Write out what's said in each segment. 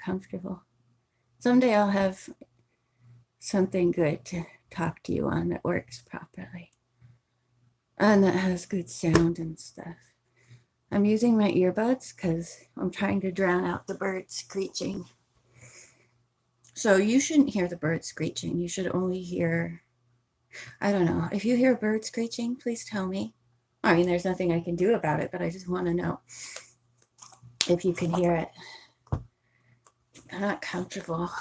comfortable. Someday I'll have something good to talk to you on that works properly and that has good sound and stuff. I'm using my earbuds because I'm trying to drown out the birds screeching. So you shouldn't hear the birds screeching. You should only hear, I don't know. If you hear a bird screeching, please tell me. I mean, there's nothing I can do about it, but I just want to know if you can hear it. I'm not comfortable,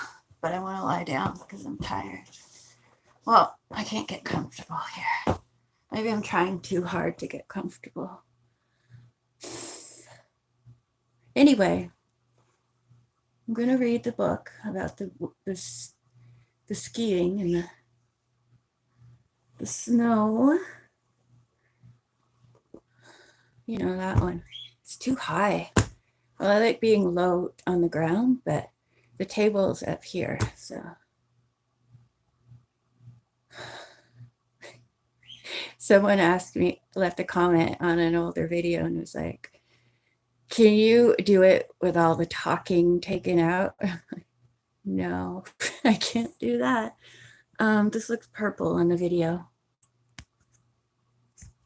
but I want to lie down because I'm tired. Well, I can't get comfortable here. Maybe I'm trying too hard to get comfortable. Anyway, I'm going to read the book about the skiing and the snow. You know, that one. It's too high. Well, I like being low on the ground, but the table's up here, so. Someone asked me, left a comment on an older video and was like, can you do it with all the talking taken out? No, I can't do that. This looks purple in the video,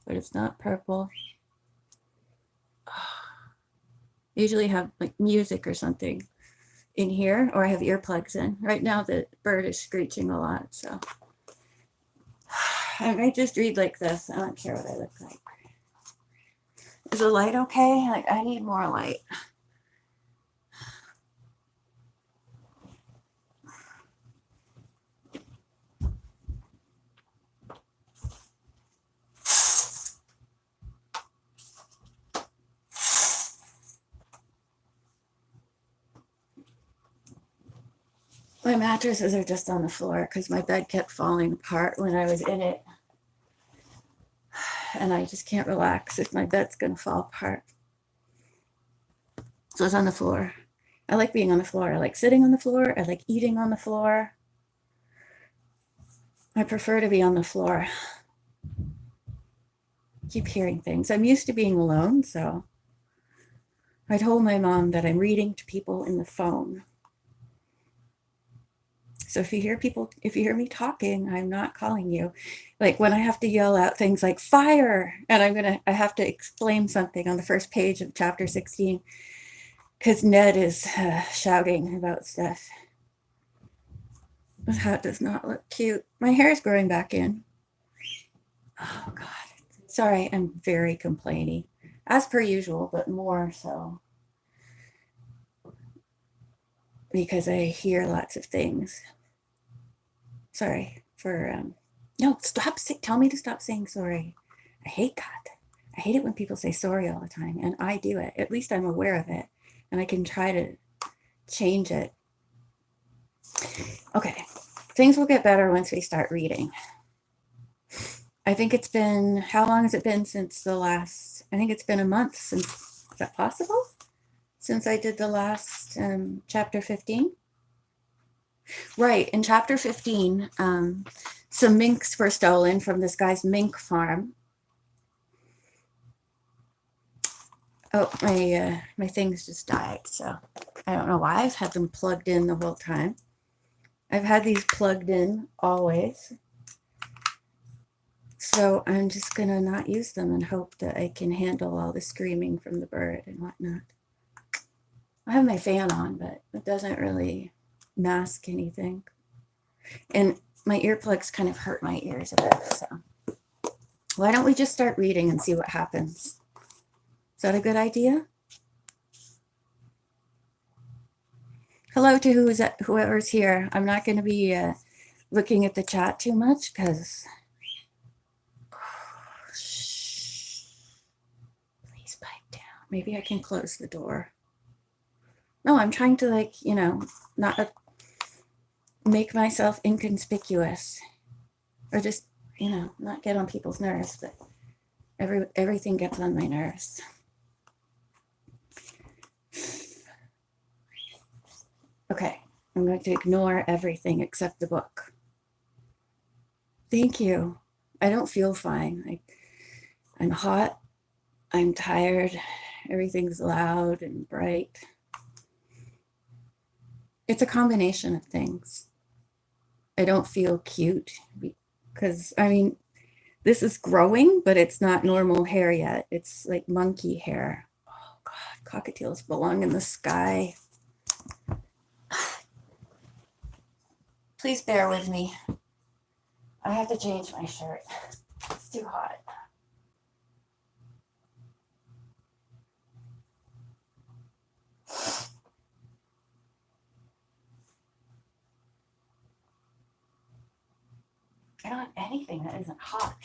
but it's not purple. Usually have like music or something in here, or I have earplugs in. Right now the bird is screeching a lot, so I might just read like this. I don't care what I look like. Is the light okay? Like, I need more light. My mattresses are just on the floor because my bed kept falling apart when I was in it. And I just can't relax if my bed's going to fall apart. So it's on the floor. I like being on the floor. I like sitting on the floor. I like eating on the floor. I prefer to be on the floor. I keep hearing things. I'm used to being alone, so I told my mom that I'm reading to people in the phone. So if you hear me talking, I'm not calling you. Like when I have to yell out things like fire, and I have to explain something on the first page of chapter 16, because Ned is shouting about stuff. This hat does not look cute. My hair is growing back in. Oh God, sorry, I'm very complainy, as per usual, but more so because I hear lots of things. Sorry for, no, stop, tell me to stop saying sorry. I hate that. I hate it when people say sorry all the time, and I do it. At least I'm aware of it, and I can try to change it. Okay, things will get better once we start reading. I think it's been, how long has it been since the last, I think it's been a month since, is that possible? Since I did the last chapter 15? Right, in chapter 15, some minks were stolen from this guy's mink farm. Oh, my things just died, so I don't know why. I've had them plugged in the whole time. I've had these plugged in always. So I'm just gonna not use them and hope that I can handle all the screaming from the bird and whatnot. I have my fan on, but it doesn't really mask anything. And my earplugs kind of hurt my ears a bit, so why don't we just start reading and see what happens? Is that a good idea? Hello to whoever's here. I'm not going to be looking at the chat too much because please pipe down. Maybe I can close the door. No, I'm trying to, like, you know, not make myself inconspicuous or just, you know, not get on people's nerves, but everything gets on my nerves. Okay, I'm going to ignore everything except the book. Thank you. I don't feel fine. I'm hot. I'm tired. Everything's loud and bright. It's a combination of things. I don't feel cute because, I mean, this is growing, but it's not normal hair yet. It's like monkey hair. Oh, God, cockatiels belong in the sky. Please bear with me. I have to change my shirt. It's too hot. I don't have anything that isn't hot.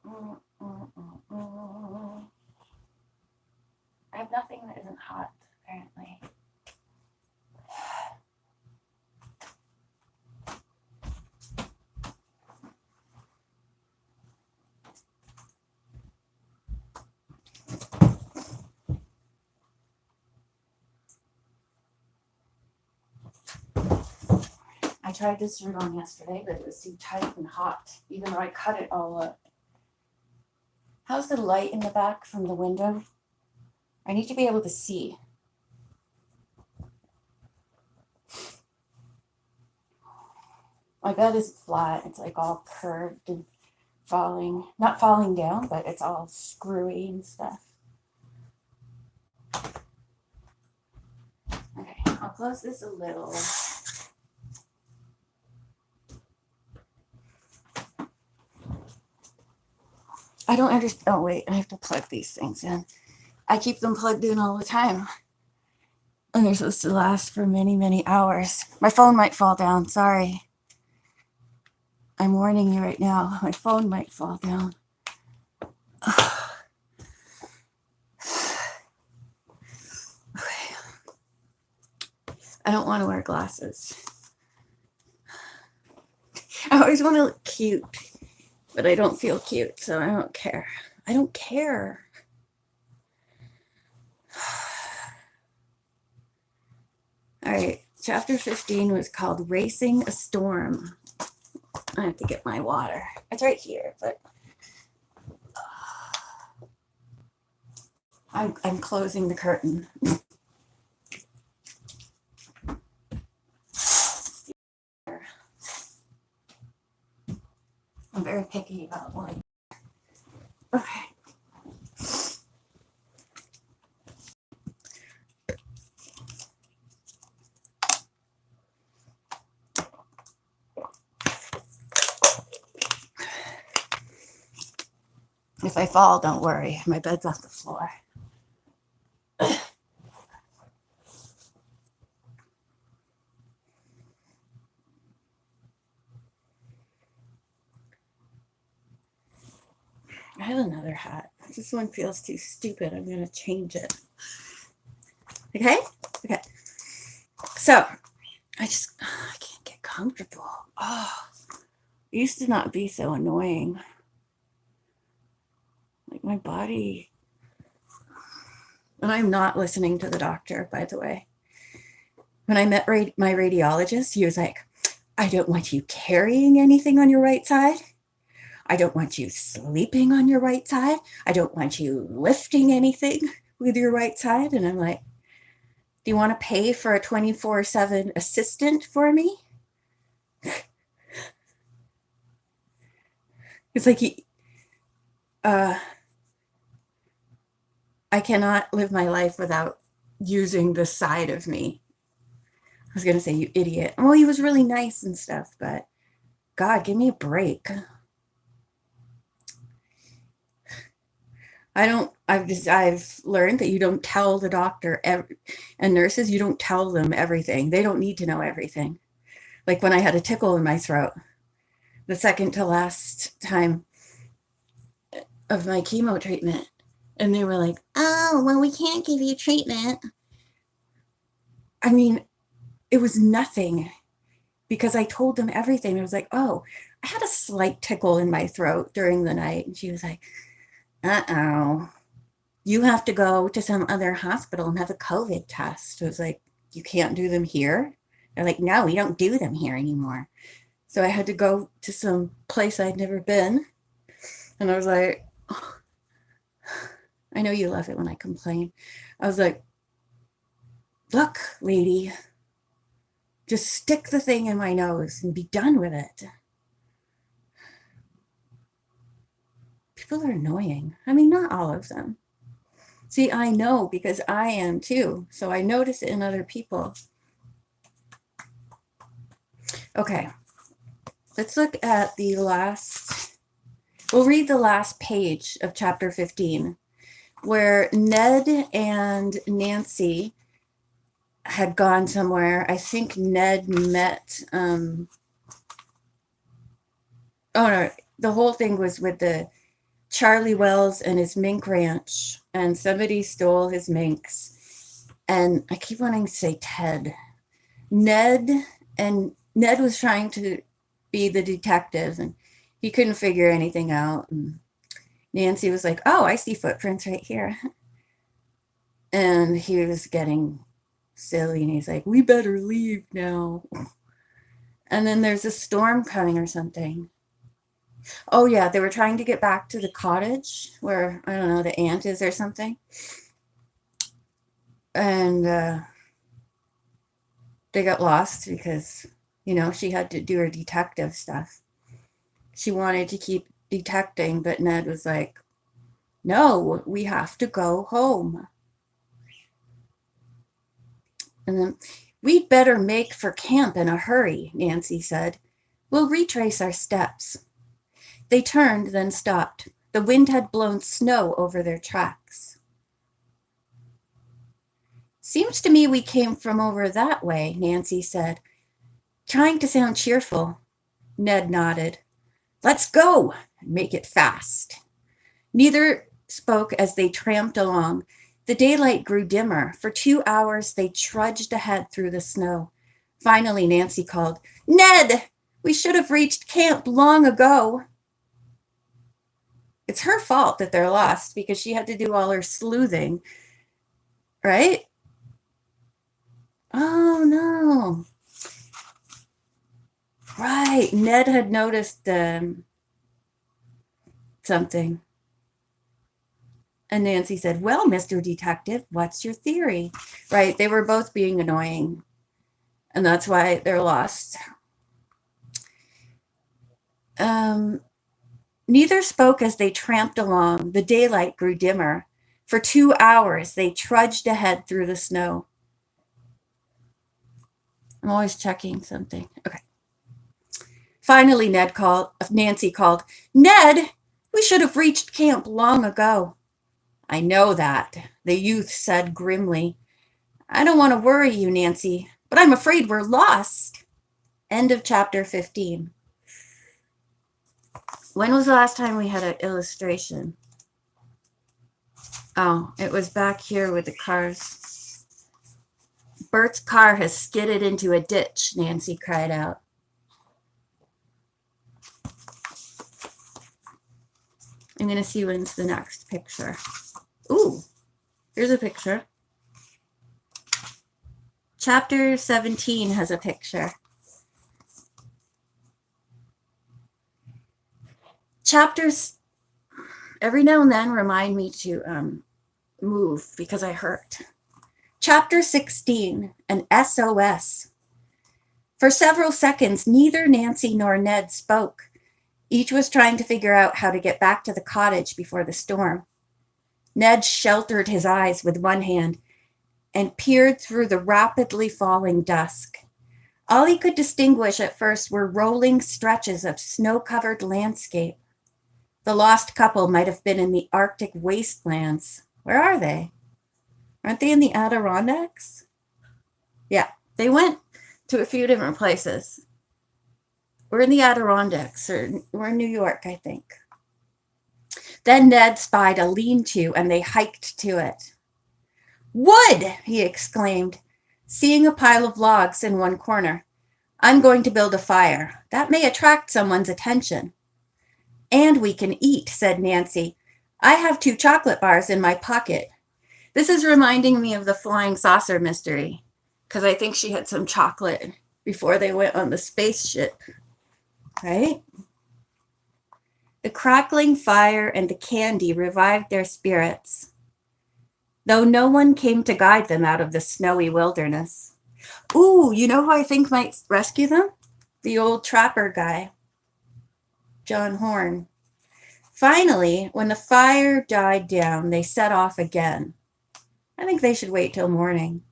I have nothing that isn't hot, apparently. I tried this shirt on yesterday, but it was too tight and hot, even though I cut it all up. How's the light in the back from the window? I need to be able to see. My bed is flat. It's like all curved and falling, not falling down, but it's all screwy and stuff. Okay, I'll close this a little. I don't understand. Oh, wait, I have to plug these things in. I keep them plugged in all the time. And they're supposed to last for many, many hours. My phone might fall down. Sorry. I'm warning you right now. My phone might fall down. Okay. I don't want to wear glasses. I always want to look cute, but I don't feel cute, so I don't care. I don't care. All right, chapter 15 was called Racing a Storm. I have to get my water. It's right here, but I'm closing the curtain. I'm very picky about light. Okay. If I fall, don't worry. My bed's off the floor. I have another hat. This one feels too stupid. I'm going to change it. Okay? Okay. So, I can't get comfortable. Oh, it used to not be so annoying. Like my body. And I'm not listening to the doctor, by the way. When I met my radiologist, he was like, I don't want you carrying anything on your right side. I don't want you sleeping on your right side. I don't want you lifting anything with your right side. And I'm like, do you want to pay for a 24/7 assistant for me? It's like, I cannot live my life without using this side of me. I was going to say, you idiot. Well, he was really nice and stuff, but God, give me a break. I've learned that you don't tell the doctor and nurses, you don't tell them everything. They don't need to know everything. Like when I had a tickle in my throat, the second to last time of my chemo treatment. And they were like, oh, well, we can't give you treatment. I mean, it was nothing because I told them everything. It was like, oh, I had a slight tickle in my throat during the night. And she was like, uh-oh, you have to go to some other hospital and have a COVID test. I was like, you can't do them here? They're like, no, we don't do them here anymore. So I had to go to some place I'd never been. And I was like, oh. I know you love it when I complain. I was like, Look, lady, just stick the thing in my nose and be done with it. People are annoying. I mean, not all of them. See, I know because I am too. So I notice it in other people. Okay. Let's look at the last. We'll read the last page of chapter 15, where Ned and Nancy had gone somewhere. I think Ned met. Oh no, the whole thing was with the Charlie Wells and his mink ranch, and somebody stole his minks. And I keep wanting to say Ted. Ned was trying to be the detective, and he couldn't figure anything out. And Nancy was like, "Oh, I see footprints right here," and he was getting silly, and he's like, "We better leave now." And then there's a storm coming or something. Oh yeah, they were trying to get back to the cottage where, I don't know, the aunt is or something. And they got lost because, she had to do her detective stuff. She wanted to keep detecting, but Ned was like, "No, we have to go home." And then, "We'd better make for camp in a hurry," Nancy said. "We'll retrace our steps." They turned, then stopped. The wind had blown snow over their tracks. "Seems to me we came from over that way," Nancy said, trying to sound cheerful. Ned nodded. "Let's go, and make it fast." Neither spoke as they tramped along. The daylight grew dimmer. For 2 hours, they trudged ahead through the snow. Finally, Nancy called, "Ned, we should have reached camp long ago." It's her fault that they're lost because she had to do all her sleuthing, right? Oh, no. Right. Ned had noticed something. And Nancy said, "Well, Mr. Detective, what's your theory?" Right. They were both being annoying. And that's why they're lost. Neither spoke as they tramped along. The daylight grew dimmer. For 2 hours, they trudged ahead through the snow. I'm always checking something. Okay. Finally, Nancy called, "Ned, we should have reached camp long ago." "I know that," the youth said grimly. "I don't want to worry you, Nancy, but I'm afraid we're lost." End of chapter 15. When was the last time we had an illustration? Oh, it was back here with the cars. "Bert's car has skidded into a ditch," Nancy cried out. I'm going to see when's the next picture. Ooh, here's a picture. Chapter 17 has a picture. Chapters every now and then remind me to move because I hurt. Chapter 16, an SOS. For several seconds, neither Nancy nor Ned spoke. Each was trying to figure out how to get back to the cottage before the storm. Ned sheltered his eyes with one hand and peered through the rapidly falling dusk. All he could distinguish at first were rolling stretches of snow-covered landscape. The lost couple might have been in the Arctic wastelands. Where are they? Aren't they in the Adirondacks? Yeah, they went to a few different places. We're in the Adirondacks, or we're in New York, I think. Then Ned spied a lean-to, and they hiked to it. "Wood!" he exclaimed, seeing a pile of logs in one corner. "I'm going to build a fire. That may attract someone's attention." "And we can eat," said Nancy. "I have 2 chocolate bars in my pocket." This is reminding me of the flying saucer mystery, because I think she had some chocolate before they went on the spaceship, right? The crackling fire and the candy revived their spirits. though no one came to guide them out of the snowy wilderness. Ooh, you know who I think might rescue them? The old trapper guy, John Horn. Finally, when the fire died down, they set off again. I think they should wait till morning.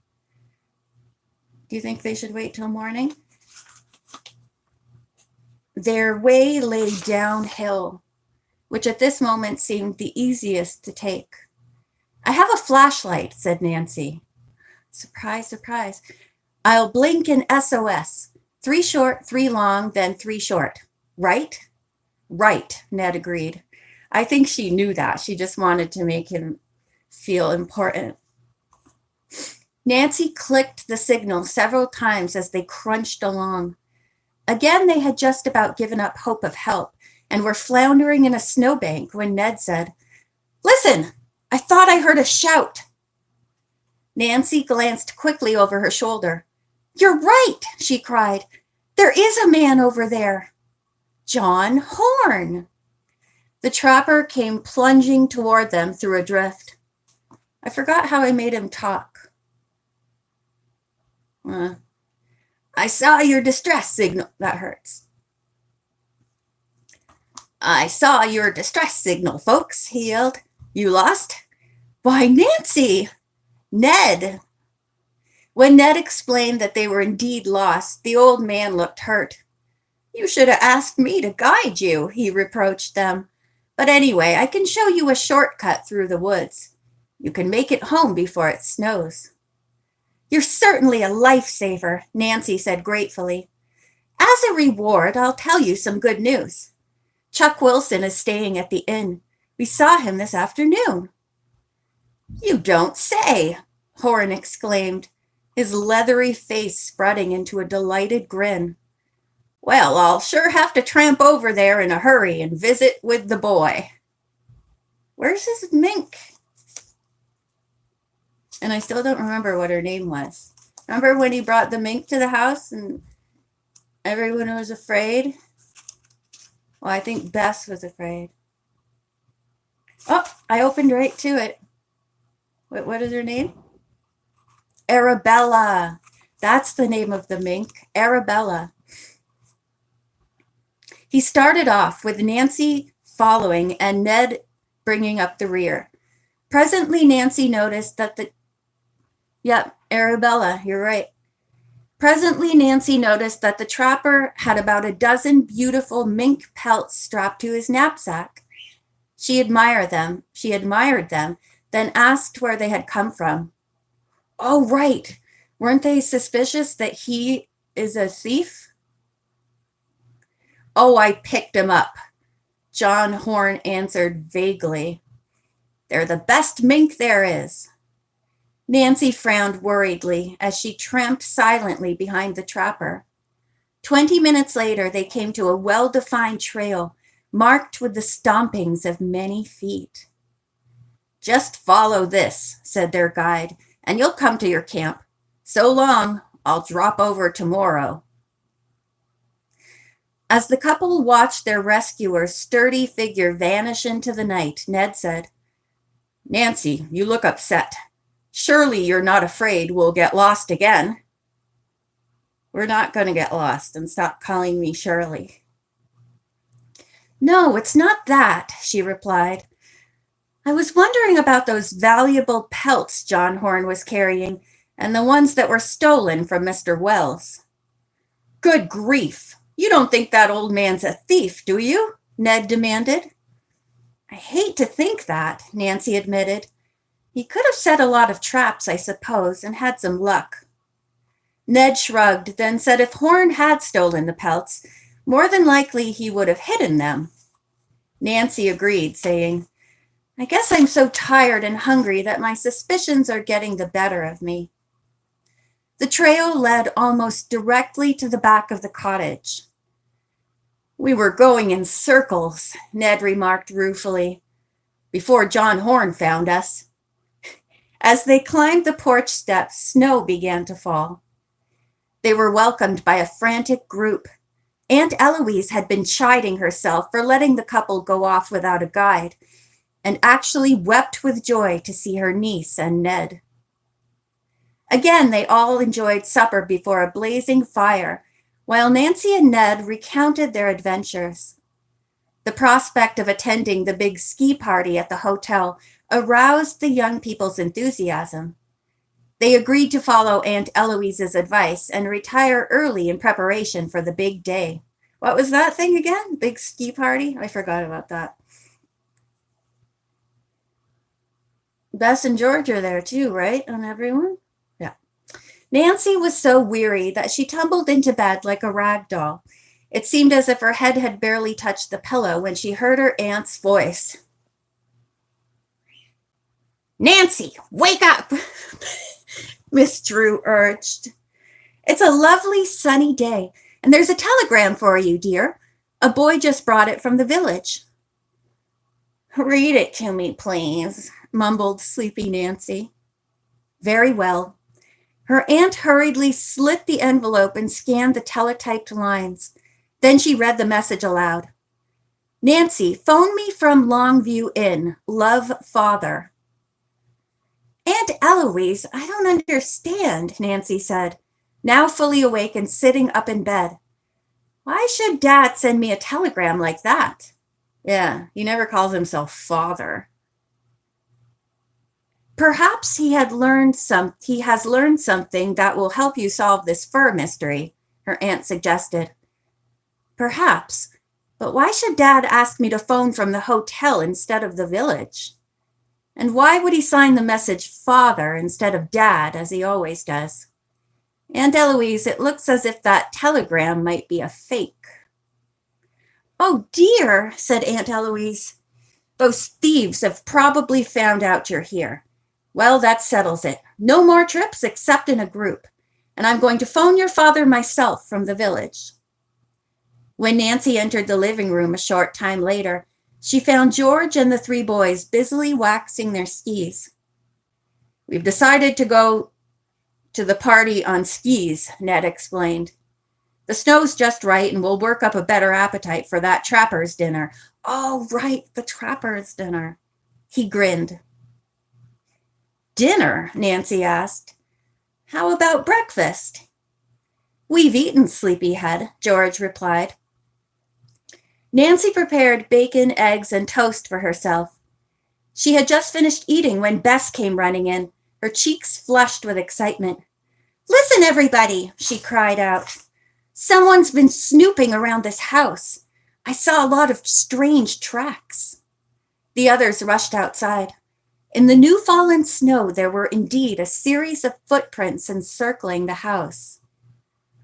Do you think they should wait till morning? Their way lay downhill, which at this moment seemed the easiest to take. I have a flashlight, said Nancy. Surprise, surprise. I'll blink an SOS. 3 short, 3 long, then 3 short. Right? Right, Ned agreed. I think she knew that. She just wanted to make him feel important. Nancy clicked the signal several times as they crunched along. Again, they had just about given up hope of help and were floundering in a snowbank when Ned said, "Listen, I thought I heard a shout." Nancy glanced quickly over her shoulder. "You're right," she cried. "There is a man over there. John Horn." The trapper came plunging toward them through a drift. I forgot how I made him talk. "I saw your distress signal." That hurts. "I saw your distress signal, folks," he yelled. "You lost?" "Why, Nancy!" "Ned!" When Ned explained that they were indeed lost, the old man looked hurt. "You should have asked me to guide you," he reproached them. "But anyway, I can show you a shortcut through the woods. You can make it home before it snows." "You're certainly a lifesaver," Nancy said gratefully. "As a reward, I'll tell you some good news. Chuck Wilson is staying at the inn. We saw him this afternoon." "You don't say," Horn exclaimed, his leathery face spreading into a delighted grin. "Well, I'll sure have to tramp over there in a hurry and visit with the boy. Where's his mink?" And I still don't remember what her name was. Remember when he brought the mink to the house and everyone was afraid? Well, I think Bess was afraid. Oh, I opened right to it. What is her name? Arabella. That's the name of the mink, Arabella. He started off with Nancy following and Ned bringing up the rear. Presently, Nancy noticed that Arabella, you're right. Presently, Nancy noticed that the trapper had about a dozen beautiful mink pelts strapped to his knapsack. She admired them, then asked where they had come from. "Oh, right. Weren't they suspicious that he is a thief?" "Oh, I picked him up," John Horn answered vaguely. "They're the best mink there is." Nancy frowned worriedly as she tramped silently behind the trapper. 20 minutes later, they came to a well-defined trail marked with the stompings of many feet. "Just follow this," said their guide, "and you'll come to your camp. So long. I'll drop over tomorrow." As the couple watched their rescuer's sturdy figure vanish into the night, Ned said, "Nancy, you look upset. Surely you're not afraid we'll get lost again." "We're not going to get lost, and stop calling me Shirley." "No, it's not that," she replied. "I was wondering about those valuable pelts John Horn was carrying and the ones that were stolen from Mr. Wells." "Good grief! You don't think that old man's a thief, do you?" Ned demanded. "I hate to think that," Nancy admitted. "He could have set a lot of traps, I suppose, and had some luck." Ned shrugged, then said if Horn had stolen the pelts, more than likely he would have hidden them. Nancy agreed, saying, "I guess I'm so tired and hungry that my suspicions are getting the better of me." The trail led almost directly to the back of the cottage. "We were going in circles," Ned remarked ruefully, "before John Horn found us." As they climbed the porch steps, snow began to fall. They were welcomed by a frantic group. Aunt Eloise had been chiding herself for letting the couple go off without a guide, and actually wept with joy to see her niece and Ned. Again, they all enjoyed supper before a blazing fire, while Nancy and Ned recounted their adventures. The prospect of attending the big ski party at the hotel aroused the young people's enthusiasm. They agreed to follow Aunt Eloise's advice and retire early in preparation for the big day. What was that thing again? Big ski party? I forgot about that. Bess and George are there too, right? And everyone? Yeah. Nancy was so weary that she tumbled into bed like a rag doll. It seemed as if her head had barely touched the pillow when she heard her aunt's voice. Nancy, wake up, Miss Drew urged. It's a lovely sunny day, and there's a telegram for you, dear. A boy just brought it from the village. Read it to me, please, mumbled sleepy Nancy. Very well. Her aunt hurriedly slit the envelope and scanned the teletyped lines. Then she read the message aloud. Nancy, phone me from Longview Inn. Love, Father. Aunt Eloise, I don't understand, Nancy said, now fully awake and sitting up in bed. Why should Dad send me a telegram like that? Yeah, he never calls himself Father. Perhaps he has learned something that will help you solve this fur mystery, her aunt suggested. Perhaps, but why should Dad ask me to phone from the hotel instead of the village? And why would he sign the message Father instead of Dad, as he always does? Aunt Eloise, it looks as if that telegram might be a fake. Oh dear, said Aunt Eloise. Those thieves have probably found out you're here. Well, that settles it. No more trips except in a group. And I'm going to phone your father myself from the village. When Nancy entered the living room a short time later, she found George and the three boys busily waxing their skis. We've decided to go to the party on skis, Ned explained. The snow's just right, and we'll work up a better appetite for that trapper's dinner. Oh, right, the trapper's dinner. He grinned. Dinner? Nancy asked. How about breakfast? We've eaten, sleepyhead, George replied. Nancy prepared bacon, eggs, and toast for herself. She had just finished eating when Bess came running in, her cheeks flushed with excitement. Listen, everybody, she cried out. Someone's been snooping around this house. I saw a lot of strange tracks. The others rushed outside. In the new fallen snow, there were indeed a series of footprints encircling the house.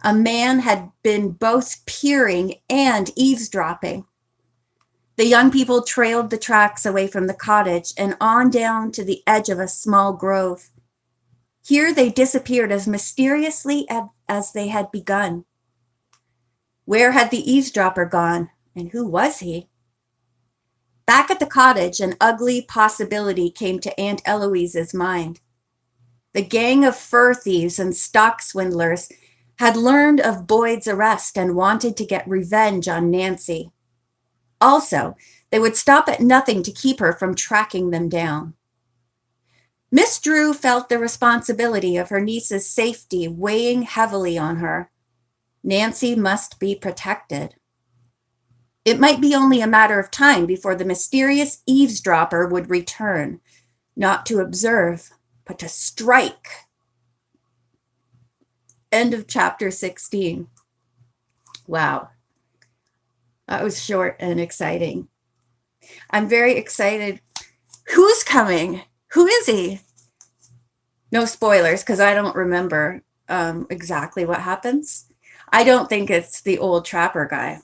A man had been both peering and eavesdropping. The young people trailed the tracks away from the cottage and on down to the edge of a small grove. Here they disappeared as mysteriously as they had begun. Where had the eavesdropper gone, and who was he? Back at the cottage, an ugly possibility came to Aunt Eloise's mind. The gang of fur thieves and stock swindlers had learned of Boyd's arrest and wanted to get revenge on Nancy. Also, they would stop at nothing to keep her from tracking them down. Miss Drew felt the responsibility of her niece's safety weighing heavily on her. Nancy must be protected. It might be only a matter of time before the mysterious eavesdropper would return, not to observe, but to strike. End of chapter 16. Wow. That was short and exciting. I'm very excited. Who's coming? Who is he? No spoilers, because I don't remember exactly what happens. I don't think it's the old trapper guy.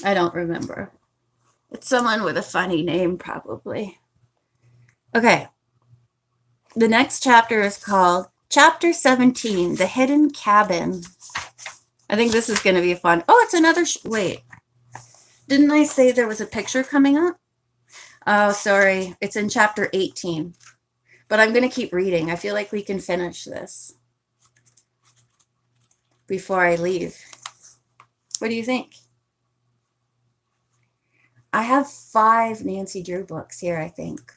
I don't remember. It's someone with a funny name, probably. Okay. The next chapter is called Chapter 17, The Hidden Cabin. I think this is going to be fun. Oh, it's another... Wait. Didn't I say there was a picture coming up? Oh, sorry. It's in chapter 18. But I'm going to keep reading. I feel like we can finish this before I leave. What do you think? I have 5 Nancy Drew books here, I think,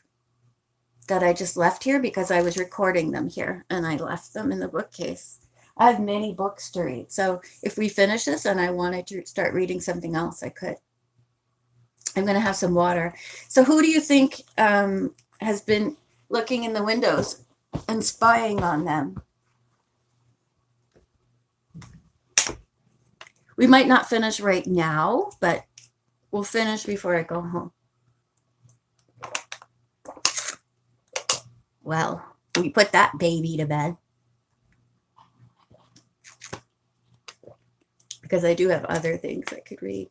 that I just left here because I was recording them here and I left them in the bookcase. I have many books to read. So if we finish this and I wanted to start reading something else, I could. I'm going to have some water. So who do you think has been looking in the windows and spying on them? We might not finish right now, but we'll finish before I go home. Well, we put that baby to bed. Because I do have other things I could read.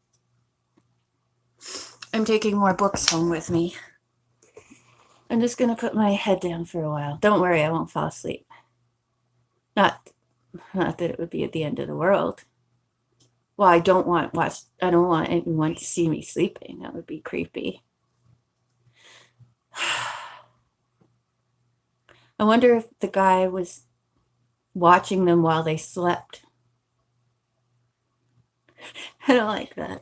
I'm taking more books home with me. I'm just going to put my head down for a while. Don't worry, I won't fall asleep. Not that it would be at the end of the world. Well, I don't want anyone to see me sleeping. That would be creepy. I wonder if the guy was watching them while they slept. I don't like that.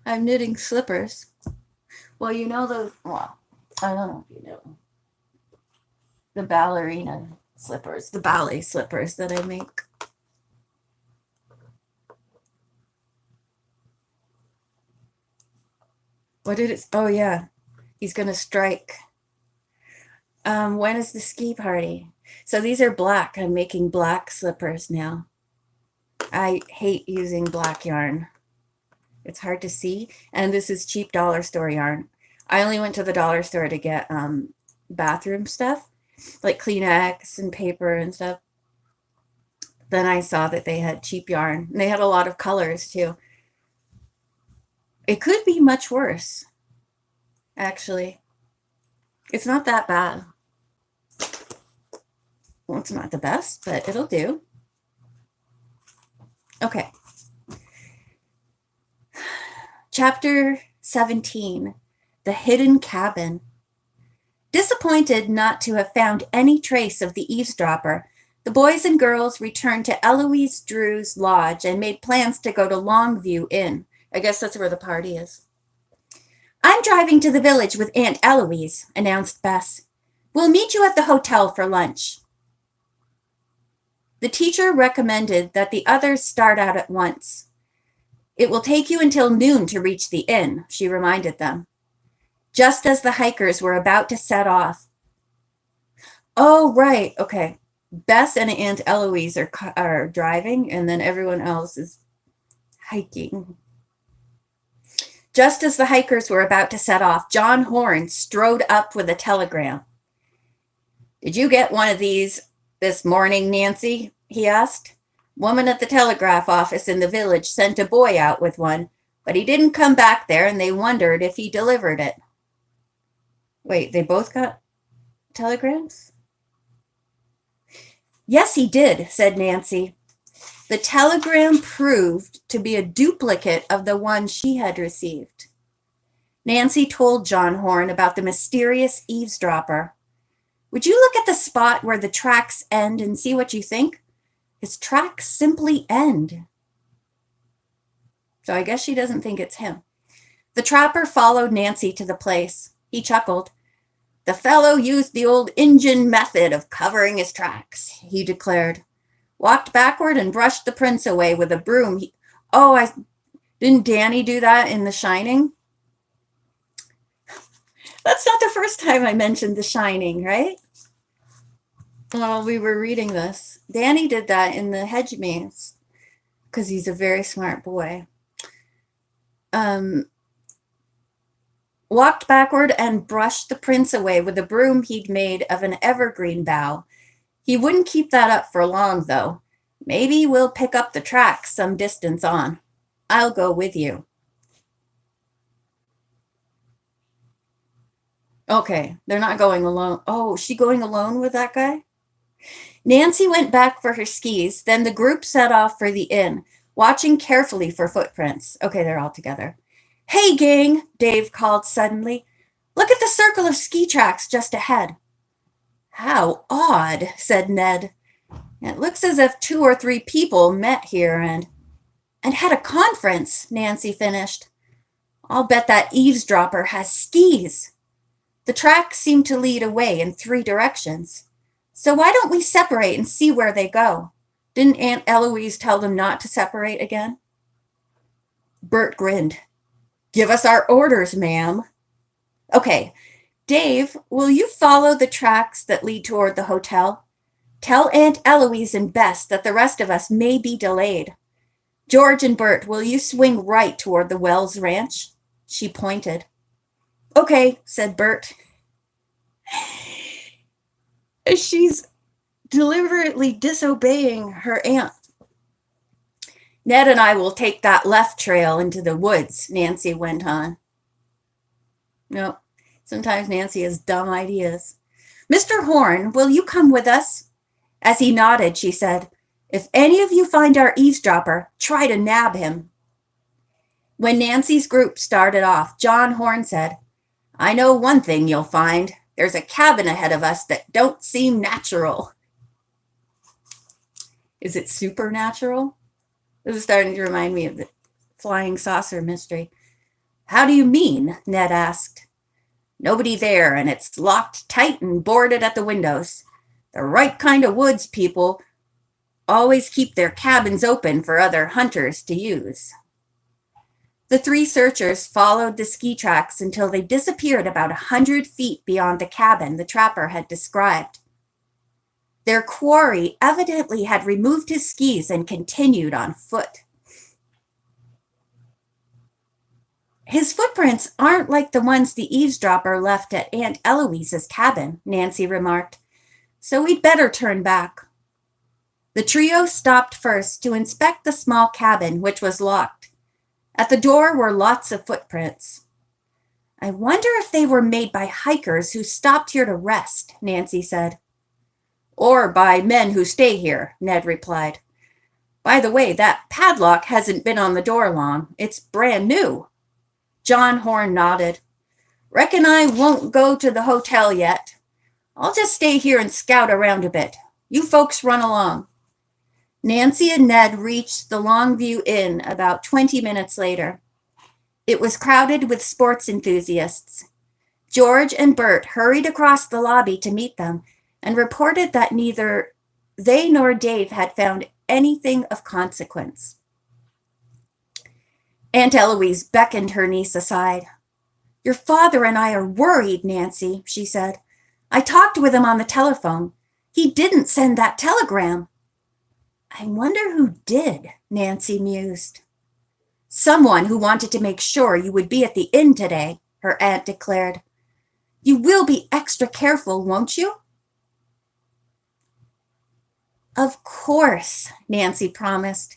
I'm knitting slippers. Well, you know those, well, I don't know if you know. The ballerina slippers, the ballet slippers that I make. What did it, oh yeah, he's going to strike. When is the ski party? So these are black. I'm making black slippers now. I hate using black yarn. It's hard to see. And this is cheap dollar store yarn. I only went to the dollar store to get bathroom stuff, like Kleenex and paper and stuff. Then I saw that they had cheap yarn. And they had a lot of colors too. It could be much worse, actually. It's not that bad. Well, it's not the best, but it'll do. Okay. Chapter 17, The Hidden Cabin. Disappointed not to have found any trace of the eavesdropper, the boys and girls returned to Eloise Drew's lodge and made plans to go to Longview Inn. I guess that's where the party is. I'm driving to the village with Aunt Eloise, announced Bess. We'll meet you at the hotel for lunch. The teacher recommended that the others start out at once. It will take you until noon to reach the inn, she reminded them. Just as the hikers were about to set off. Oh, right. Okay. Bess and Aunt Eloise are driving, and then everyone else is hiking. Just as the hikers were about to set off, John Horn strode up with a telegram. Did you get one of these this morning, Nancy? He asked. Woman at the telegraph office in the village sent a boy out with one, but he didn't come back there, and they wondered if he delivered it. Wait, they both got telegrams? Yes, he did, said Nancy. The telegram proved to be a duplicate of the one she had received. Nancy told John Horn about the mysterious eavesdropper. Would you look at the spot where the tracks end and see what you think? His tracks simply end. So I guess she doesn't think it's him. The trapper followed Nancy to the place. He chuckled. The fellow used the old Injun method of covering his tracks, he declared. Walked backward and brushed the prints away with a broom. Didn't Danny do that in The Shining? That's not the first time I mentioned The Shining, right? Well, we were reading this. Danny did that in The Hedge Maze because he's a very smart boy. Walked backward and brushed the prints away with a broom he'd made of an evergreen bough. He wouldn't keep that up for long, though. Maybe we'll pick up the tracks some distance on. I'll go with you. Okay, they're not going alone. Oh, is she going alone with that guy? Nancy went back for her skis. Then the group set off for the inn, watching carefully for footprints. Okay, they're all together. Hey, gang, Dave called suddenly. Look at the circle of ski tracks just ahead. How odd, said Ned. It looks as if 2 or 3 people met here and... And had a conference, Nancy finished. I'll bet that eavesdropper has skis. The tracks seem to lead away in 3 directions. So why don't we separate and see where they go? Didn't Aunt Eloise tell them not to separate again? Bert grinned. Give us our orders, ma'am. Okay, Dave, will you follow the tracks that lead toward the hotel? Tell Aunt Eloise and Bess that the rest of us may be delayed. George and Bert, will you swing right toward the Wells Ranch? She pointed. Okay, said Bert. She's deliberately disobeying her aunt. Ned and I will take that left trail into the woods, Nancy went on. No, sometimes Nancy has dumb ideas. Mr. Horn, will you come with us? As he nodded, she said, if any of you find our eavesdropper, try to nab him. When Nancy's group started off, John Horn said, I know one thing you'll find. There's a cabin ahead of us that don't seem natural. Is it supernatural? This is starting to remind me of the flying saucer mystery. How do you mean? Ned asked. Nobody there, and it's locked tight and boarded at the windows. The right kind of woods people always keep their cabins open for other hunters to use. The 3 searchers followed the ski tracks until they disappeared about 100 feet beyond the cabin the trapper had described. Their quarry evidently had removed his skis and continued on foot. His footprints aren't like the ones the eavesdropper left at Aunt Eloise's cabin, Nancy remarked, so we'd better turn back. The trio stopped first to inspect the small cabin, which was locked. At the door were lots of footprints. I wonder if they were made by hikers who stopped here to rest, Nancy said. Or by men who stay here, Ned replied. By the way, that padlock hasn't been on the door long. It's brand new. John Horn nodded. Reckon I won't go to the hotel yet. I'll just stay here and scout around a bit. You folks run along. Nancy and Ned reached the Longview Inn about 20 minutes later. It was crowded with sports enthusiasts. George and Bert hurried across the lobby to meet them and reported that neither they nor Dave had found anything of consequence. Aunt Eloise beckoned her niece aside. Your father and I are worried, Nancy, she said. I talked with him on the telephone. He didn't send that telegram. I wonder who did, Nancy mused. Someone who wanted to make sure you would be at the inn today, her aunt declared. You will be extra careful, won't you? Of course, Nancy promised.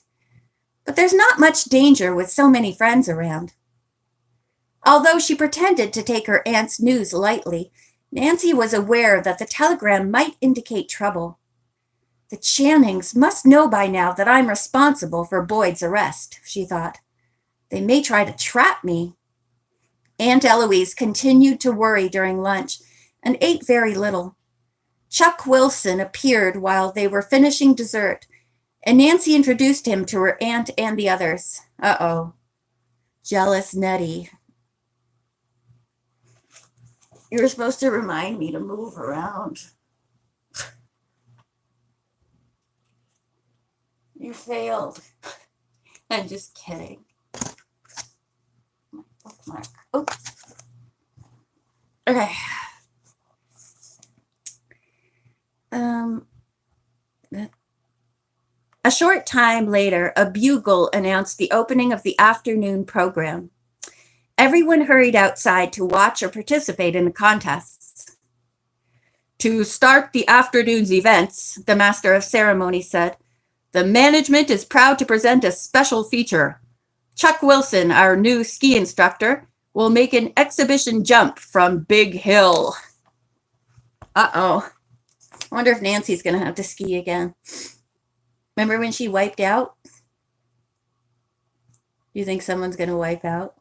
But there's not much danger with so many friends around. Although she pretended to take her aunt's news lightly, Nancy was aware that the telegram might indicate trouble. The Channings must know by now that I'm responsible for Boyd's arrest, she thought. They may try to trap me. Aunt Eloise continued to worry during lunch and ate very little. Chuck Wilson appeared while they were finishing dessert, and Nancy introduced him to her aunt and the others. Uh-oh. Jealous Nettie. You were supposed to remind me to move around. You failed. I'm just kidding. My bookmark. Oh. Okay. A short time later, a bugle announced the opening of the afternoon program. Everyone hurried outside to watch or participate in the contests. To start the afternoon's events, the master of ceremonies said, the management is proud to present a special feature. Chuck Wilson, our new ski instructor, will make an exhibition jump from Big Hill. Uh-oh. I wonder if Nancy's going to have to ski again. Remember when she wiped out? Do you think someone's going to wipe out?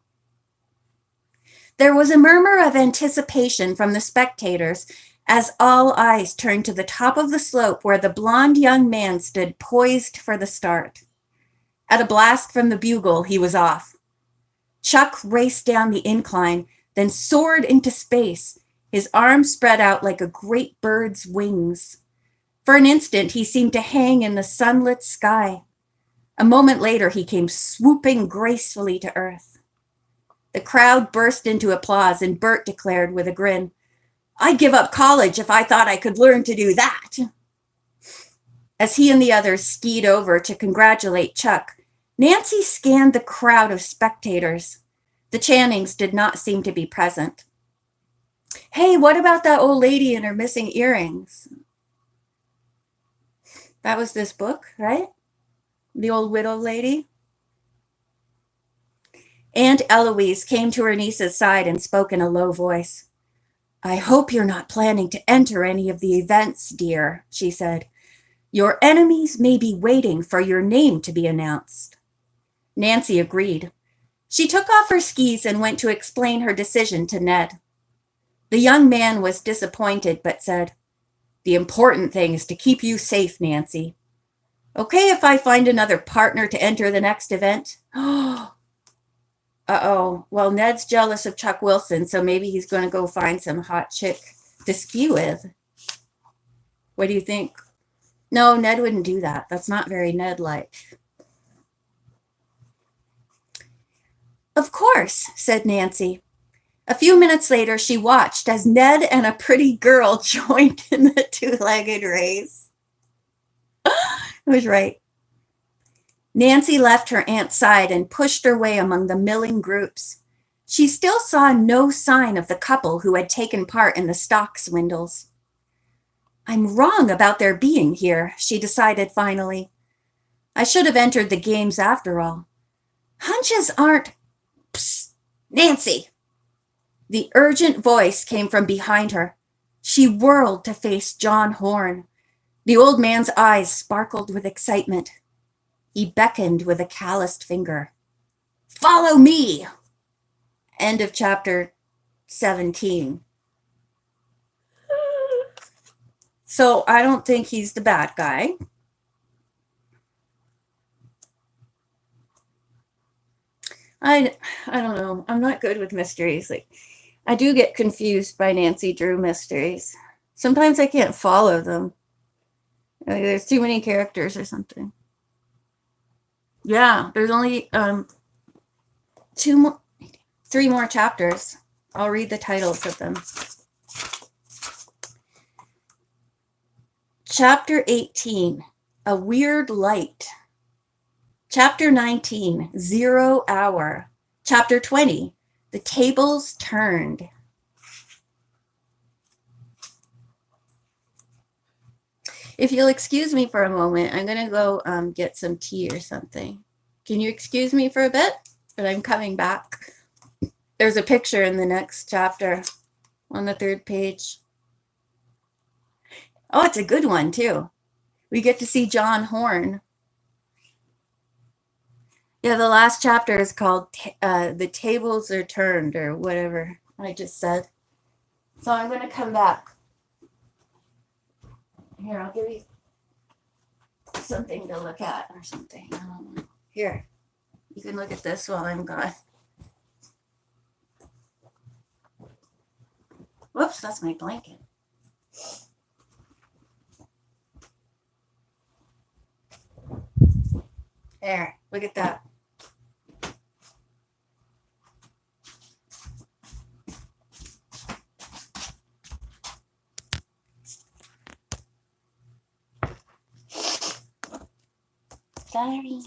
There was a murmur of anticipation from the spectators as all eyes turned to the top of the slope where the blond young man stood poised for the start. At a blast from the bugle, he was off. Chuck raced down the incline, then soared into space, his arms spread out like a great bird's wings. For an instant, he seemed to hang in the sunlit sky. A moment later, he came swooping gracefully to earth. The crowd burst into applause, and Bert declared with a grin, "I'd give up college if I thought I could learn to do that." As he and the others skied over to congratulate Chuck, Nancy scanned the crowd of spectators. The Channings did not seem to be present. "Hey, what about that old lady and her missing earrings?" That was this book, right? The old widow lady? Aunt Eloise came to her niece's side and spoke in a low voice. "I hope you're not planning to enter any of the events, dear," she said. "Your enemies may be waiting for your name to be announced." Nancy agreed. She took off her skis and went to explain her decision to Ned. The young man was disappointed, but said, "The important thing is to keep you safe, Nancy. Okay if I find another partner to enter the next event?" Uh-oh. Well, Ned's jealous of Chuck Wilson, so maybe he's going to go find some hot chick to ski with. What do you think? No, Ned wouldn't do that. That's not very Ned-like. "Of course," said Nancy. A few minutes later, she watched as Ned and a pretty girl joined in the two-legged race. I was right. Nancy left her aunt's side and pushed her way among the milling groups. She still saw no sign of the couple who had taken part in the stock swindles. "I'm wrong about their being here," she decided finally. "I should have entered the games after all. Hunches aren't—" "Psst, Nancy!" The urgent voice came from behind her. She whirled to face John Horn. The old man's eyes sparkled with excitement. He beckoned with a calloused finger. "Follow me!" End of chapter 17. So I don't think he's the bad guy. I don't know. I'm not good with mysteries. I do get confused by Nancy Drew mysteries. Sometimes I can't follow them. There's too many characters or something. Yeah, there's only 3 more chapters. I'll read the titles of them. Chapter 18, A Weird Light. Chapter 19, 0 Hour. Chapter 20, The Tables Turned. If you'll excuse me for a moment, I'm going to go get some tea or something. Can you excuse me for a bit? But I'm coming back. There's a picture in the next chapter on the 3rd page. Oh, it's a good one, too. We get to see John Horn. Yeah, the last chapter is called The Tables Are Turned, or whatever I just said. So I'm going to come back. Here, I'll give you something to look at or something. I don't know. Here, you can look at this while I'm gone. Whoops, that's my blanket. There, look at that. Sorry.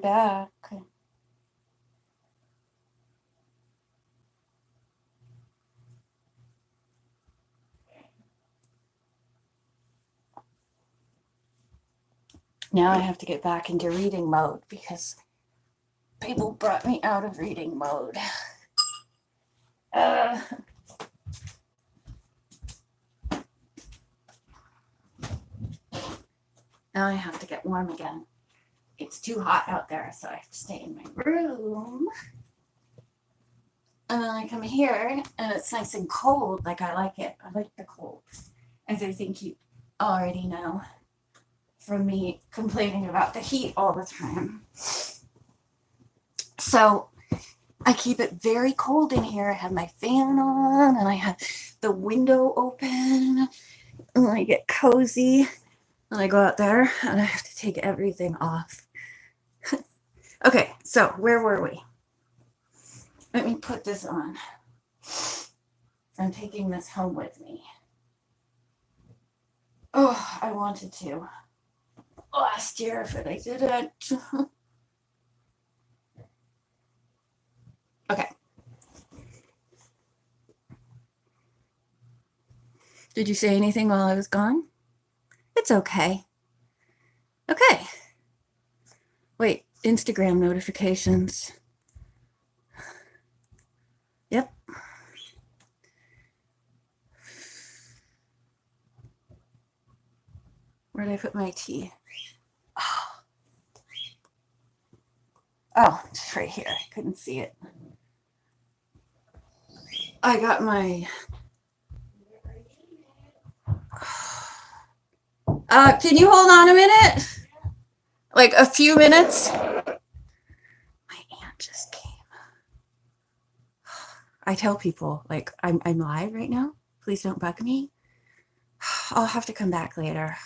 back. Now I have to get back into reading mode because people brought me out of reading mode. Now I have to get warm again. It's too hot out there, so I have to stay in my room. And then I come here and it's nice and cold. Like I like it. I like the cold. As I think you already know from me complaining about the heat all the time. So I keep it very cold in here. I have my fan on and I have the window open and I get cozy and I go out there and I have to take everything off. Okay, so where were we? Let me put this on. I'm taking this home with me. Oh, I wanted to last year, but I didn't. Okay. Did you say anything while I was gone? It's okay. Okay. Wait, Instagram notifications. Yep. Where did I put my tea? Oh, it's right here. I couldn't see it. I got my... can you hold on a minute? Like a few minutes? My aunt just came. I tell people, like, I'm live right now. Please don't bug me. I'll have to come back later.